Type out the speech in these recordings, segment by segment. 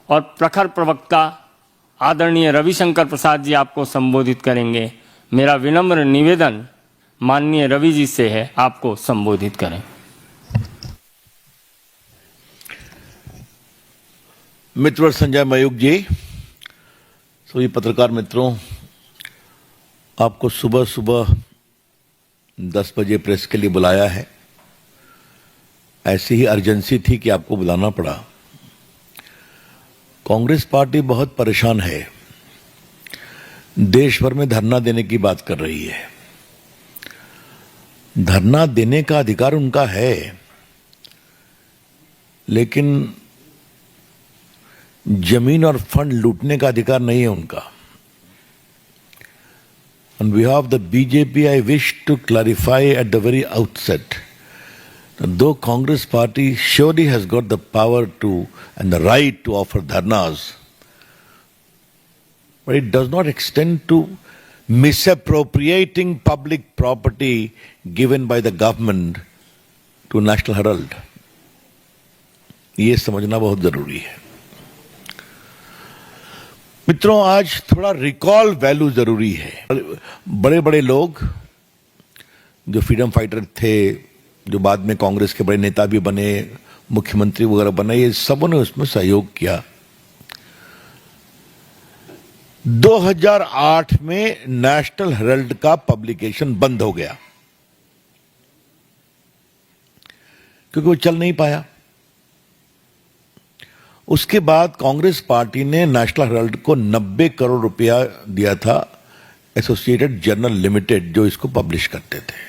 और प्रखर प्रवक्ता आदरणीय रविशंकर प्रसाद जी आपको संबोधित करेंगे। मेरा विनम्र निवेदन माननीय रवि जी से है, आपको संबोधित करें। मित्र संजय मयूख जी, सभी पत्रकार मित्रों, आपको सुबह सुबह 10 बजे प्रेस के लिए बुलाया है। ऐसी ही अर्जेंसी थी कि आपको बुलाना पड़ा। कांग्रेस पार्टी बहुत परेशान है, देश भर में धरना देने की बात कर रही है। धरना देने का अधिकार उनका है, लेकिन जमीन और फंड लूटने का अधिकार नहीं है उनका। On behalf of the BJP, I wish to clarify at the very outset that though Congress party surely has got the power to and the right to offer dharnas, but it does not extend to misappropriating public property given by the government to National Herald. ये समझना बहुत जरूरी है। मित्रों, आज थोड़ा recall value जरूरी है। बड़े बड़े लोग जो फ्रीडम फाइटर थे, जो बाद में कांग्रेस के बड़े नेता भी बने, मुख्यमंत्री वगैरह बने, ये सबों ने उसमें सहयोग किया। 2008 में नेशनल हेराल्ड का पब्लिकेशन बंद हो गया क्योंकि वो चल नहीं पाया। उसके बाद कांग्रेस पार्टी ने नेशनल हेराल्ड को 90 करोड़ रुपया दिया था, एसोसिएटेड जर्नल लिमिटेड, जो इसको पब्लिश करते थे।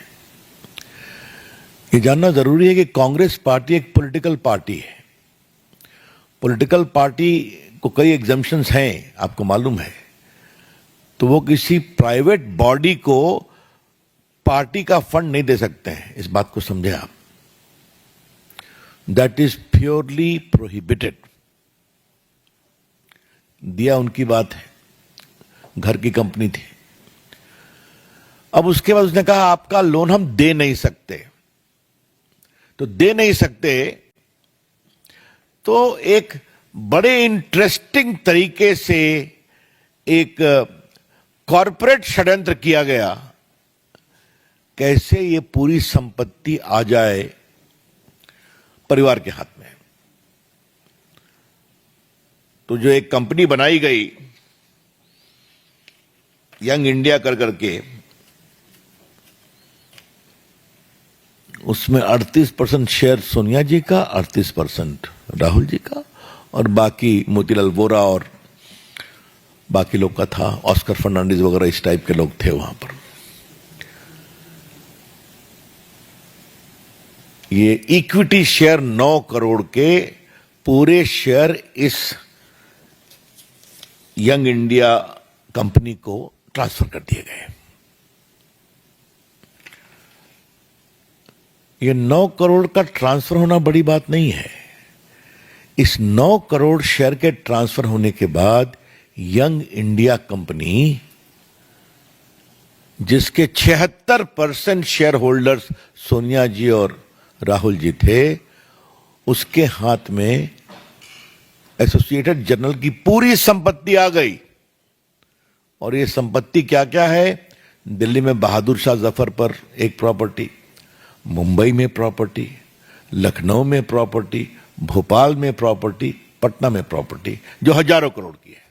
ये जानना जरूरी है कि कांग्रेस पार्टी एक पॉलिटिकल पार्टी है। पॉलिटिकल पार्टी को कई एग्जम्पशंस हैं, आपको मालूम है। तो वो किसी प्राइवेट बॉडी को पार्टी का फंड नहीं दे सकते हैं, इस बात को समझे आप। That is purely prohibited. दिया उनकी बात है, घर की कंपनी थी। अब उसके बाद उसने कहा आपका लोन हम दे नहीं सकते। तो दे नहीं सकते तो एक बड़े इंटरेस्टिंग तरीके से एक कॉरपोरेट षड्यंत्र किया गया, कैसे ये पूरी संपत्ति आ जाए परिवार के हाथ में। तो जो एक कंपनी बनाई गई यंग इंडिया कर करके, उसमें 38% शेयर सोनिया जी का, 38% राहुल जी का, और बाकी मोतीलाल वोरा और बाकी लोग का था। ऑस्कर फर्नांडिस वगैरह इस टाइप के लोग थे वहां पर। ये इक्विटी शेयर 9 करोड़ के पूरे शेयर इस यंग इंडिया कंपनी को ट्रांसफर कर दिए गए। ये 9 करोड़ का ट्रांसफर होना बड़ी बात नहीं है। इस 9 करोड़ शेयर के ट्रांसफर होने के बाद यंग इंडिया कंपनी, जिसके 76% शेयर होल्डर्स सोनिया जी और राहुल जी थे, उसके हाथ में एसोसिएटेड जर्नल की पूरी संपत्ति आ गई। और ये संपत्ति क्या क्या है? दिल्ली में बहादुर शाह जफर पर एक प्रॉपर्टी, मुंबई में प्रॉपर्टी, लखनऊ में प्रॉपर्टी, भोपाल में प्रॉपर्टी, पटना में प्रॉपर्टी, जो हजारों करोड़ की है।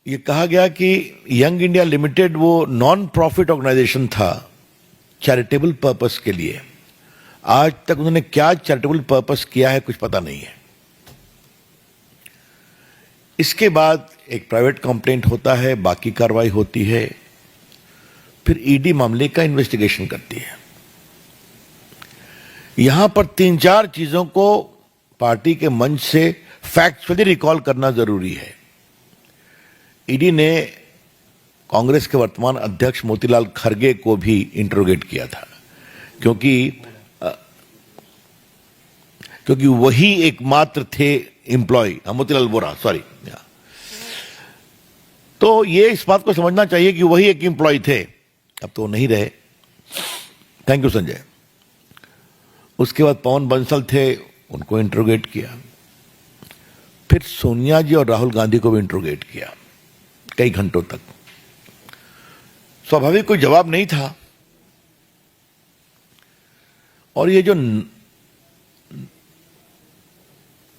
ये कहा गया कि यंग इंडिया लिमिटेड वो नॉन प्रॉफिट ऑर्गेनाइजेशन था, चैरिटेबल पर्पस के लिए। आज तक उन्होंने क्या चैरिटेबल पर्पस किया है कुछ पता नहीं है। इसके बाद एक प्राइवेट कंप्लेंट होता है, बाकी कार्रवाई होती है, फिर ईडी मामले का इन्वेस्टिगेशन करती है। यहां पर 3-4 चीजों को पार्टी के मंच से फैक्चुअली रिकॉल करना जरूरी है। ईडी ने कांग्रेस के वर्तमान अध्यक्ष मोतीलाल खरगे को भी इंटरोगेट किया था, क्योंकि वही एकमात्र थे एम्प्लॉय, मोतीलाल वोरा, सॉरी। तो ये इस बात को समझना चाहिए कि वही एक एम्प्लॉय थे, अब तो नहीं रहे। Thank you Sanjay. उसके बाद पवन बंसल थे, उनको इंट्रोगेट किया, फिर सोनिया जी और राहुल गांधी को भी इंट्रोगेट किया कई घंटों तक। स्वाभाविक कोई जवाब नहीं था। और ये जो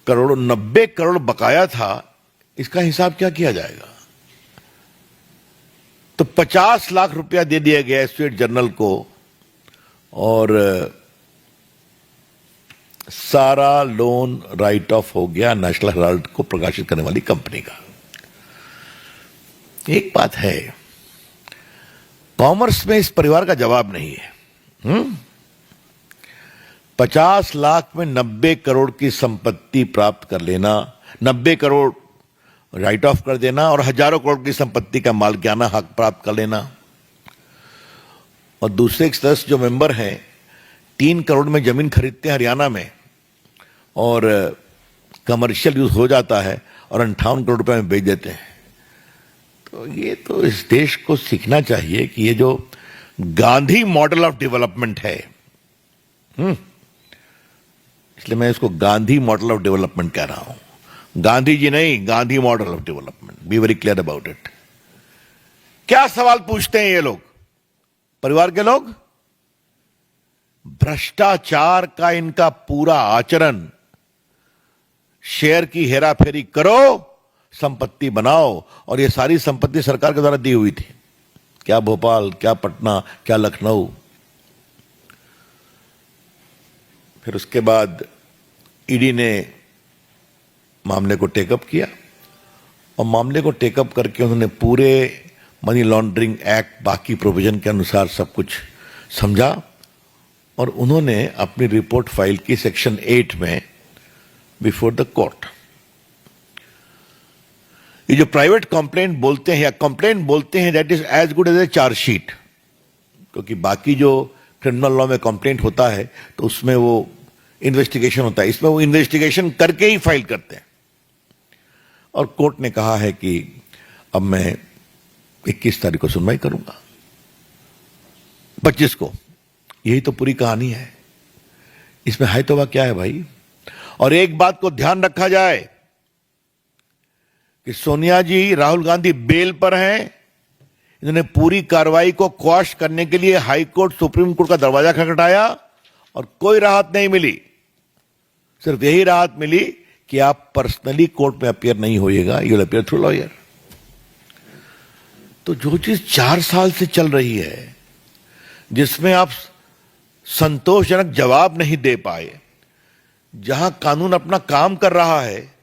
करोड़ों 90 करोड़ बकाया था, इसका हिसाब क्या किया जाएगा? तो 50 लाख रुपया दे दिया गया स्टेट जर्नल को और सारा लोन राइट ऑफ हो गया नेशनल हेराल्ड को प्रकाशित करने वाली कंपनी का। एक बात है, कॉमर्स में इस परिवार का जवाब नहीं है। 50 लाख में 90 करोड़ की संपत्ति प्राप्त कर लेना, 90 करोड़ राइट ऑफ कर देना और हजारों करोड़ की संपत्ति का मालिकाना हक प्राप्त कर लेना। और दूसरे एक सदस्य जो मेंबर हैं 3 करोड़ में जमीन खरीदते हैं हरियाणा में और कमर्शियल यूज हो जाता है और 58 करोड़ रुपए में बेच देते हैं। तो ये तो इस देश को सीखना चाहिए कि ये जो गांधी मॉडल ऑफ डेवलपमेंट है, इसलिए मैं इसको गांधी मॉडल ऑफ डेवलपमेंट कह रहा हूं, गांधी जी नहीं, Gandhi model of development. Be very clear about it. क्या सवाल पूछते हैं ये लोग, परिवार के लोग? भ्रष्टाचार का इनका पूरा आचरण, शेयर की हेराफेरी करो, संपत्ति बनाओ। और ये सारी संपत्ति सरकार के द्वारा दी हुई थी, क्या भोपाल, क्या पटना, क्या लखनऊ। फिर उसके बाद ईडी ने मामले को टेकअप किया और मामले को टेकअप करके उन्होंने पूरे मनी लॉन्ड्रिंग एक्ट बाकी प्रोविजन के अनुसार सब कुछ समझा और उन्होंने अपनी रिपोर्ट फाइल की सेक्शन 8 में बिफोर द कोर्ट। ये जो प्राइवेट कंप्लेंट बोलते हैं या कंप्लेंट बोलते हैं, that is as good as a chargesheet, क्योंकि बाकी जो क्रिमिनल लॉ में कंप्लेंट होता है तो उसमें वो इन्वेस्टिगेशन होता है, इसमें वो इन्वेस्टिगेशन करके ही फाइल करते हैं। और कोर्ट ने कहा है कि अब मैं 21 तारीख को सुनवाई करूंगा, 25 को। यही तो पूरी कहानी है। इसमें है तो वह क्या है भाई? और एक बात को ध्यान रखा जाए कि सोनिया जी, राहुल गांधी बेल पर हैं। इन्होंने पूरी कार्रवाई को क्वाश करने के लिए हाई कोर्ट, सुप्रीम कोर्ट का दरवाजा खटखटाया और कोई राहत नहीं मिली। सिर्फ यही राहत मिली कि आप पर्सनली कोर्ट में अपीयर नहीं होइएगा, you will appear through lawyer. तो जो चीज 4 साल से चल रही है, जिसमें आप संतोषजनक जवाब नहीं दे पाए, जहां कानून अपना काम कर रहा है,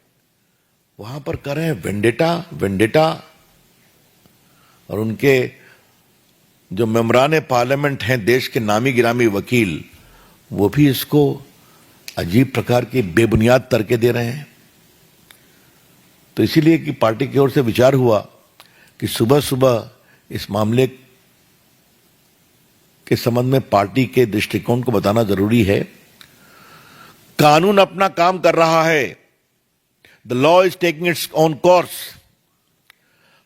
वहां पर कर रहे हैं वेंडेटा। और उनके जो मेंबरान पार्लियामेंट हैं, देश के नामी गिरामी वकील, वो भी इसको अजीब प्रकार की बेबुनियाद तर्के दे रहे हैं। तो इसीलिए कि पार्टी की ओर से विचार हुआ कि सुबह सुबह इस मामले के संबंध में पार्टी के दृष्टिकोण को बताना जरूरी है। कानून अपना काम कर रहा है, the law is taking its own course.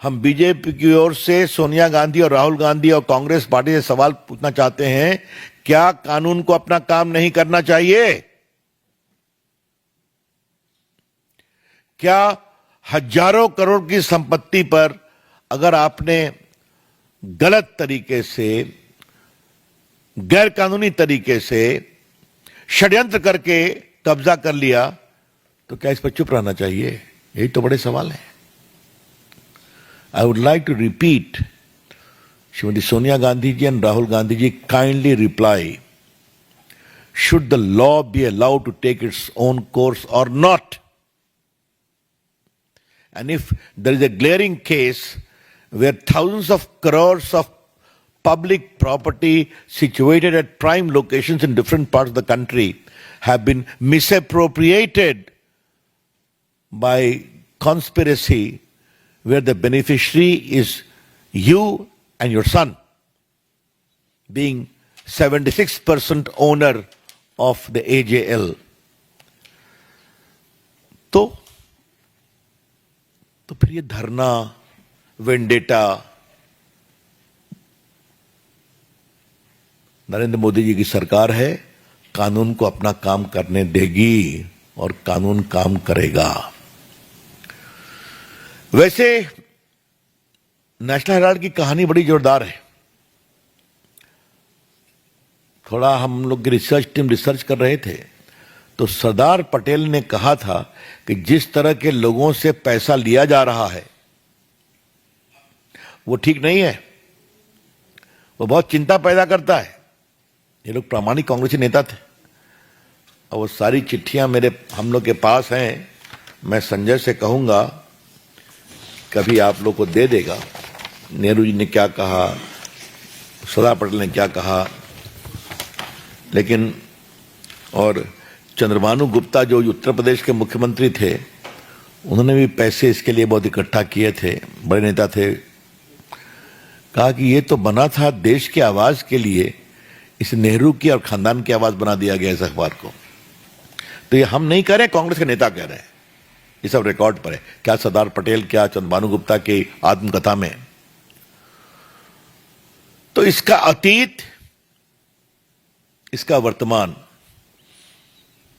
हम बीजेपी की ओर से सोनिया गांधी और राहुल गांधी और कांग्रेस पार्टी से सवाल पूछना चाहते हैं, क्या कानून को अपना काम नहीं करना चाहिए? क्या हजारों करोड़ की संपत्ति पर अगर आपने गलत तरीके से, गैर कानूनी तरीके से षड्यंत्र करके कब्जा कर लिया, तो क्या इस पर चुप रहना चाहिए? यही तो बड़े सवाल हैं। I would like to repeat, Srimati Sonia Gandhi ji and Rahul Gandhi ji, kindly reply. Should the law be allowed to take its own course or not? And if there is a glaring case where thousands of crores of public property situated at prime locations in different parts of the country have been misappropriated by conspiracy, where the beneficiary is you and your son, being 76% owner of the AJL. तो फिर ये धरना, vendetta, Narendra Modi ji की सरकार है, कानून को अपना काम करने देगी। और कानून काम करेगा। वैसे नेशनल हेराल्ड की कहानी बड़ी जोरदार है। थोड़ा हम लोग की रिसर्च टीम रिसर्च कर रहे थे तो सरदार पटेल ने कहा था कि जिस तरह के लोगों से पैसा लिया जा रहा है वो ठीक नहीं है, वो बहुत चिंता पैदा करता है। ये लोग प्रामाणिक कांग्रेसी नेता थे और वो सारी चिट्ठियां हम लोग के पास हैं। मैं संजय से कहूंगा कभी आप लोग को दे देगा, नेहरू जी ने क्या कहा, सरदार पटेल ने क्या कहा। लेकिन और चंद्रभानु गुप्ता जो उत्तर प्रदेश के मुख्यमंत्री थे, उन्होंने भी पैसे इसके लिए बहुत इकट्ठा किए थे, बड़े नेता थे। कहा कि ये तो बना था देश की आवाज के लिए, इसे नेहरू की और खानदान की आवाज बना दिया गया इस अखबार को। तो ये हम नहीं कह रहे, कांग्रेस के नेता कह रहे हैं, ये सब रिकॉर्ड पर है। क्या सरदार पटेल, क्या चंद्रभानु गुप्ता की आत्मकथा में। तो इसका अतीत, इसका वर्तमान।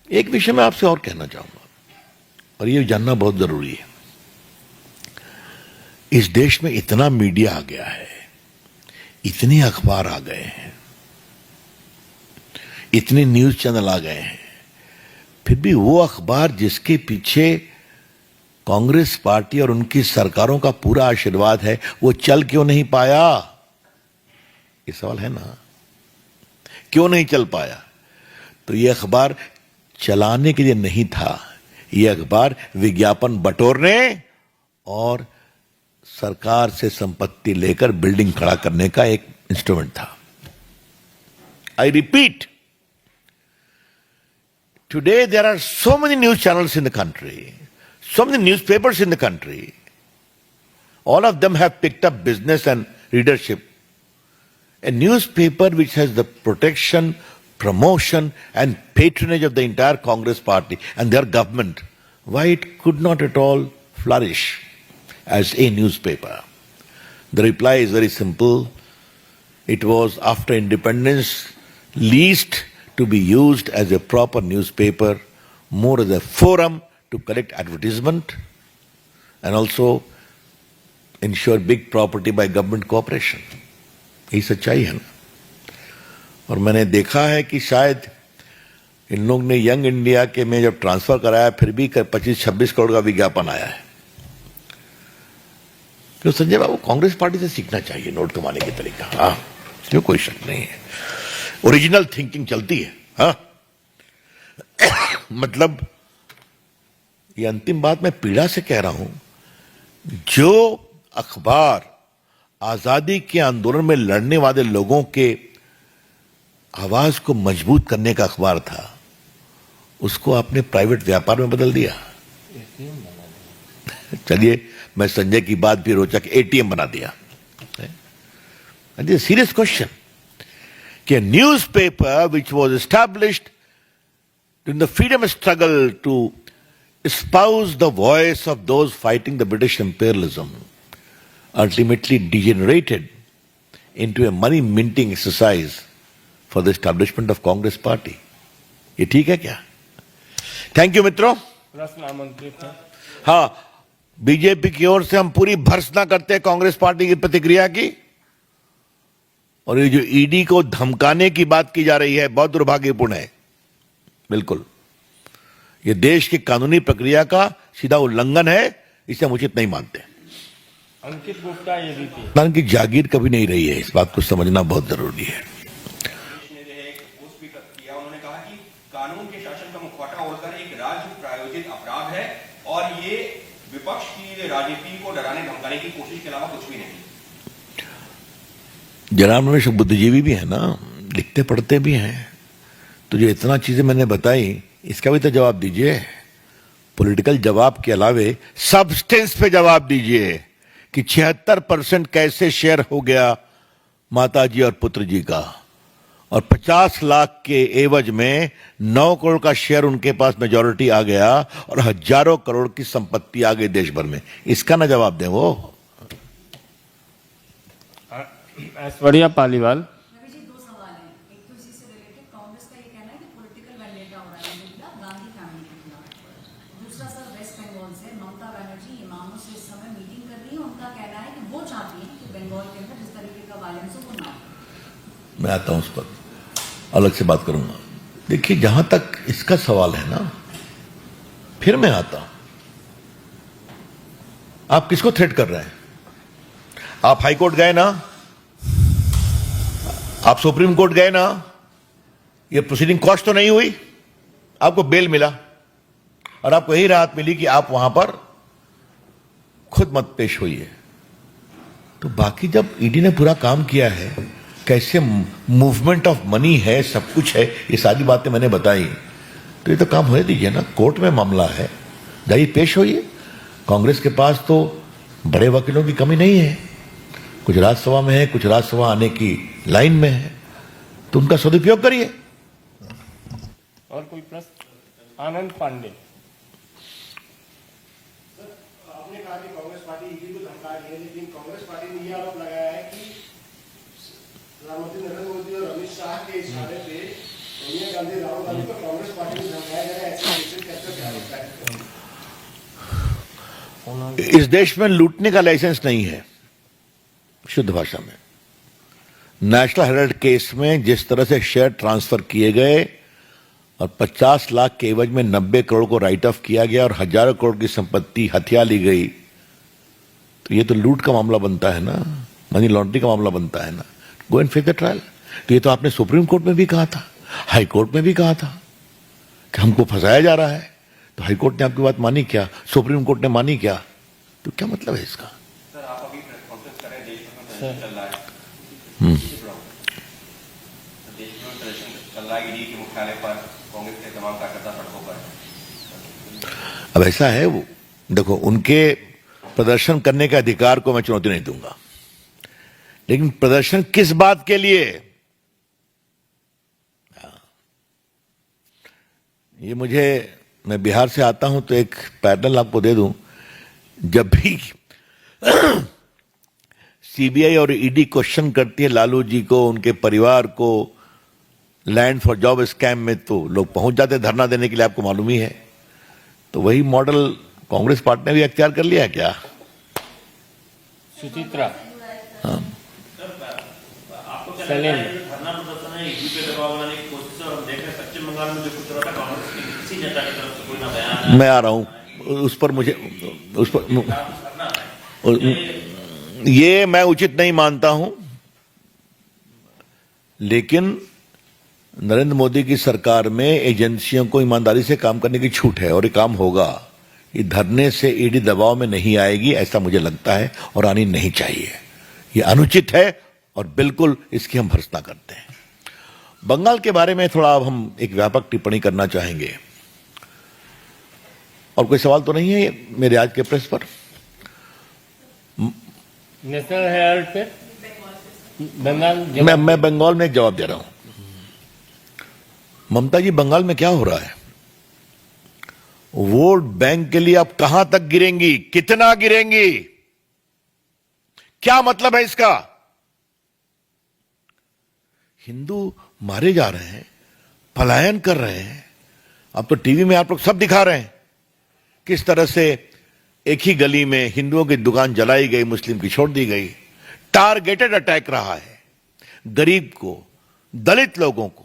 एक विषय में आपसे और कहना चाहूंगा और ये जानना बहुत जरूरी है। इस देश में इतना मीडिया आ गया है, इतने अखबार आ गए हैं, इतने न्यूज चैनल आ गए हैं, फिर भी वो अखबार जिसके पीछे कांग्रेस पार्टी और उनकी सरकारों का पूरा आशीर्वाद है, वो चल क्यों नहीं पाया? ये सवाल है ना, क्यों नहीं चल पाया? तो ये अखबार चलाने के लिए नहीं था, ये अखबार विज्ञापन बटोरने और सरकार से संपत्ति लेकर बिल्डिंग खड़ा करने का एक इंस्ट्रूमेंट था। I repeat, today there are so many news channels in the country, so many newspapers in the country. All of them have picked up business and readership. A newspaper which has the protection, promotion and patronage of the entire Congress party and their government, why it could not at all flourish as a newspaper? The reply is very simple. It was after independence least to be used as a proper newspaper, more as a forum to collect advertisement and also ensure big property by government cooperation. ये सच्चाई है ना। और मैंने देखा है कि शायद इन लोग ने यंग इंडिया के में जब ट्रांसफर कराया फिर भी 25-26 करोड़ का विज्ञापन आया है। तो संजय बाबू, कांग्रेस पार्टी से सीखना चाहिए नोट कमाने के तरीका। हाँ, क्यों, कोई शक नहीं है, ओरिजिनल थिंकिंग चलती है। हाँ मतलब ये अंतिम बात मैं पीड़ा से कह रहा हूं, जो अखबार आजादी के आंदोलन में लड़ने वाले लोगों के आवाज को मजबूत करने का अखबार था, उसको आपने प्राइवेट व्यापार में बदल दिया। चलिए, मैं संजय की बात भी रोचक, एटीएम बना दिया। सीरियस क्वेश्चन कि newspaper which was established in the freedom struggle to espouse the voice of those fighting the British imperialism ultimately degenerated into a money minting exercise for the establishment of Congress party. ये ठीक है क्या? Thank you मित्रों। प्रश्न आमंत्रित है। हाँ, BJP की ओर से हम पूरी भर्त्सना करते हैं कांग्रेस पार्टी की प्रतिक्रिया की। और ये जो ईडी को धमकाने की बात की जा रही है, बहुत दुर्भाग्यपूर्ण है। बिल्कुल, ये देश की कानूनी प्रक्रिया का सीधा उल्लंघन है, इसे हम उचित नहीं मानते। अंकित गुप्ता ये भी थी। पाकिस्तान की जागीर कभी नहीं रही है, इस बात को समझना बहुत जरूरी है। उन्होंने कहा कि कानून के शासन का मुखौटा ओढ़कर एक राज्य प्रायोजित अपराध है और ये विपक्ष की राजनीति को डराने धमकाने की कोशिश के अलावा कुछ भी नहीं। जनाब रमेश बुद्धिजीवी भी है ना, लिखते पढ़ते भी हैं, तो जो इतना चीजें मैंने बताई इसका भी तो जवाब दीजिए। पॉलिटिकल जवाब के अलावे सब्सटेंस पे जवाब दीजिए कि 76% कैसे शेयर हो गया माताजी और पुत्र जी का, और 50 लाख के एवज में 9 करोड़ का शेयर उनके पास मेजॉरिटी आ गया और हजारों करोड़ की संपत्ति आ गई देश भर में। इसका ना जवाब दें वो। ऐश्वर्या पालीवाल। रवि जी, दो सवाल हैं। एक तो इसी से रिलेटेड, कांग्रेस का ये कहना है कि पॉलिटिकल वेंडेटा हो रहा है इंडिया गांधी फैमिली के खिलाफ, बंगाल से ममता बनर्जी इमामों से इस समय मीटिंग कर रही है। उनका कहना है कि वो चाहती है कि बंगाल के अंदर जिस तरीके का वायलेंस हो वो ना हो। मैं आता हूं उस पर, अलग से बात करूंगा। देखिए, जहां तक इसका सवाल है ना, फिर मैं आता हूं, आप किसको थ्रेट कर रहे हैं? आप हाई कोर्ट गए ना, आप सुप्रीम कोर्ट गए ना, ये प्रोसीडिंग कॉस्ट तो नहीं हुई, आपको बेल मिला और आपको यही राहत मिली कि आप वहां पर खुद मत पेश होइए। तो बाकी जब ईडी ने पूरा काम किया है, कैसे मूवमेंट ऑफ मनी है, सब कुछ है, ये सारी बातें मैंने बताई, तो ये तो काम होने दीजिए ना। कोर्ट में मामला है, जाइए पेश होइए। कांग्रेस के पास तो बड़े वकीलों की कमी नहीं है, कुछ राज्यसभा में है, कुछ राज्यसभा आने की लाइन में है, तो उनका सदुपयोग करिए। और कोई प्रश्न? आनंद पांडे। आपने कहा कि कांग्रेस पार्टी ईडी को धमका रही है, लेकिन कांग्रेस पार्टी ने यह आरोप लगाया है कि प्रधानमंत्री नरेंद्र मोदी और अमित शाह के इशारे पे सोनिया गांधी, राहुल गांधी को कांग्रेस पार्टी ने धमकाया जा रहा है। ऐसे कैसे कैसे क्या होता है? इस देश में लूटने का लाइसेंस नहीं है। शुद्ध भाषा में, नेशनल हेराल्ड केस में जिस तरह से शेयर ट्रांसफर किए गए और 50 लाख के एवज में 90 करोड़ को राइट ऑफ किया गया और हजारों करोड़ की संपत्ति हथिया ली गई, तो ये तो लूट का मामला बनता है ना, मनी लॉन्ड्रिंग का मामला बनता है ना। Go and face the trial. तो ये तो आपने सुप्रीम कोर्ट में भी कहा था, हाई कोर्ट में भी कहा था कि हमको फंसाया जा रहा है। तो हाई कोर्ट ने आपकी बात मानी क्या? सुप्रीम कोर्ट ने मानी क्या? तो क्या मतलब है इसका? सर, आप अभी प्रेस कॉन्फ्रेंस कर रहे हैं, देश में प्रदर्शन चल रहा है। देश में प्रदर्शन चल रहा है, ईडी के मुख्यालय पर कांग्रेस के तमाम कार्यकर्ता सड़कों पर। अब ऐसा है, वो देखो, उनके प्रदर्शन करने के अधिकार को मैं चुनौती नहीं दूंगा, लेकिन प्रदर्शन किस बात के लिए? ये मैं बिहार से आता हूं तो एक पैरेलल आपको दे दूं। जब भी सीबीआई और ईडी क्वेश्चन करती है लालू जी को, उनके परिवार को, लैंड फॉर जॉब स्कैम में, तो लोग पहुंच जाते धरना देने के लिए, आपको मालूम ही है। तो वही मॉडल कांग्रेस पार्टी ने भी अख्तियार कर लिया है क्या? सुचित्रा। हाँ, शैलेंद्र। धरना प्रदर्शन है, ईडी पे दबाव बनाने की कोशिश है और हम देख रहे हैं पश्चिम बंगाल में जो कुछ हो रहा था, कांग्रेस की किसी नेता की तरफ से कोई ना बयान है। मैं आ रहा हूं उस पर, ये मैं उचित नहीं मानता हूं, लेकिन नरेंद्र मोदी की सरकार में एजेंसियों को ईमानदारी से काम करने की छूट है और ये काम होगा। ये धरने से ईडी दबाव में नहीं आएगी, ऐसा मुझे लगता है, और आनी नहीं चाहिए। ये अनुचित है और बिल्कुल इसकी हम भर्त्सना करते हैं। बंगाल के बारे में थोड़ा अब हम एक व्यापक टिप्पणी करना चाहेंगे। और कोई सवाल तो नहीं है मेरे आज के प्रेस पर? नेशनल हेराल्ड पे बंगाल। मैं बंगाल में एक जवाब दे रहा हूं। ममता जी, बंगाल में क्या हो रहा है? वोट बैंक के लिए आप कहां तक गिरेंगी, कितना गिरेंगी, क्या मतलब है इसका? हिंदू मारे जा रहे हैं, पलायन कर रहे हैं। अब तो टीवी में आप लोग सब दिखा रहे हैं किस तरह से एक ही गली में हिंदुओं की दुकान जलाई गई, मुस्लिम की छोड़ दी गई। टारगेटेड अटैक रहा है, गरीब को, दलित लोगों को।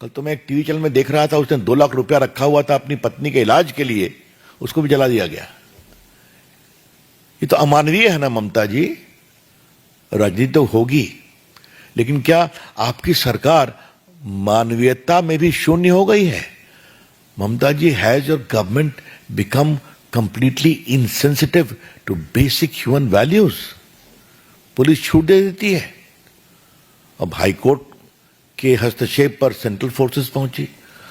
कल तो मैं एक टीवी चैनल में देख रहा था, उसने 2 लाख रुपया रखा हुआ था अपनी पत्नी के इलाज के लिए, उसको भी जला दिया गया। ये तो अमानवीय है ना ममता जी। राजनीति तो होगी, लेकिन क्या आपकी सरकार मानवीयता में भी शून्य हो गई है? Mamata ji, has your government become completely insensitive to basic human values? Police छूट दे देती है। अब हाईकोर्ट के हस्तक्षेप पर सेंट्रल फोर्सेस पहुंची।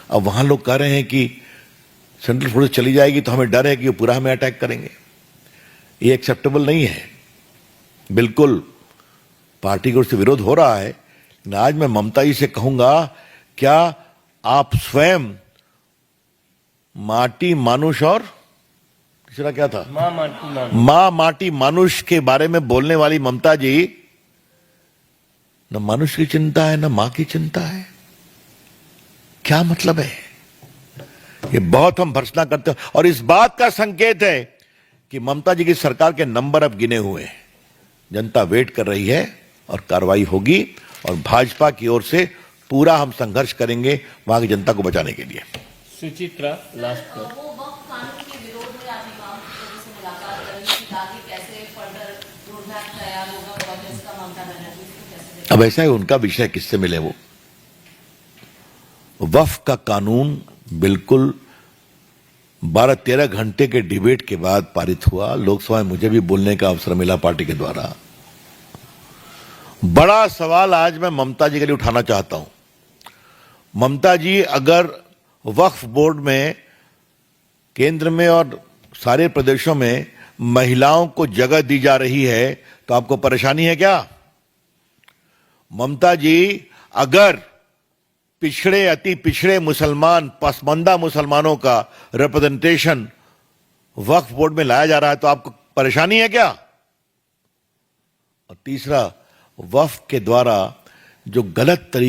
अब वहां लोग कह रहे हैं कि सेंट्रल फोर्सेस चली जाएगी तो हमें डर है कि वो पूरा हमें अटैक करेंगे। ये एक्सेप्टेबल नहीं है। बिल्कुल पार्टी को उससे विरोध हो रहा है, लेकिन आज मैं ममता जी से कहूंगा, क्या आप स्वयं माटी मानुष और तीसरा क्या था, मां माटी मानुष के बारे में बोलने वाली ममता जी, न मानुष की चिंता है न मां की चिंता है? क्या मतलब है? ये बहुत हम भर्त्सना करते हैं और इस बात का संकेत है कि ममता जी की सरकार के नंबर अब गिने हुए हैं। जनता वेट कर रही है और कार्रवाई होगी और भाजपा की ओर से पूरा हम संघर्ष करेंगे वहां की जनता को बचाने के लिए। सुचित्रा लास्ट पर वो वक्त कानून के विरोध में आप इमाम लोगों से मुलाकात करेंगे कि आगे कैसे फर्दर रोड मैप तैयार होगा प्रोजेक्ट्स का ममता बनर्जी को कैसे अब ऐसा है, उनका विषय किससे मिले वो। वक्फ का कानून बिल्कुल 12-13 घंटे के डिबेट के बाद पारित हुआ। लोकसभा में मुझे भी बोलने का अवसर मिला पार्टी के द्वारा। बड़ा सवाल आज मैं ममता जी के लिए उठाना चाहता हूं। ममता जी, अगर वक्फ बोर्ड में केंद्र में और सारे प्रदेशों में महिलाओं को जगह दी जा रही है तो आपको परेशानी है क्या? ममता जी, अगर पिछड़े अति पिछड़े मुसलमान पसमानदा मुसलमानों का रिप्रेजेंटेशन वक्फ बोर्ड में लाया जा रहा है तो आपको परेशानी है क्या? और तीसरा, वक्फ के द्वारा जो गलत तरीके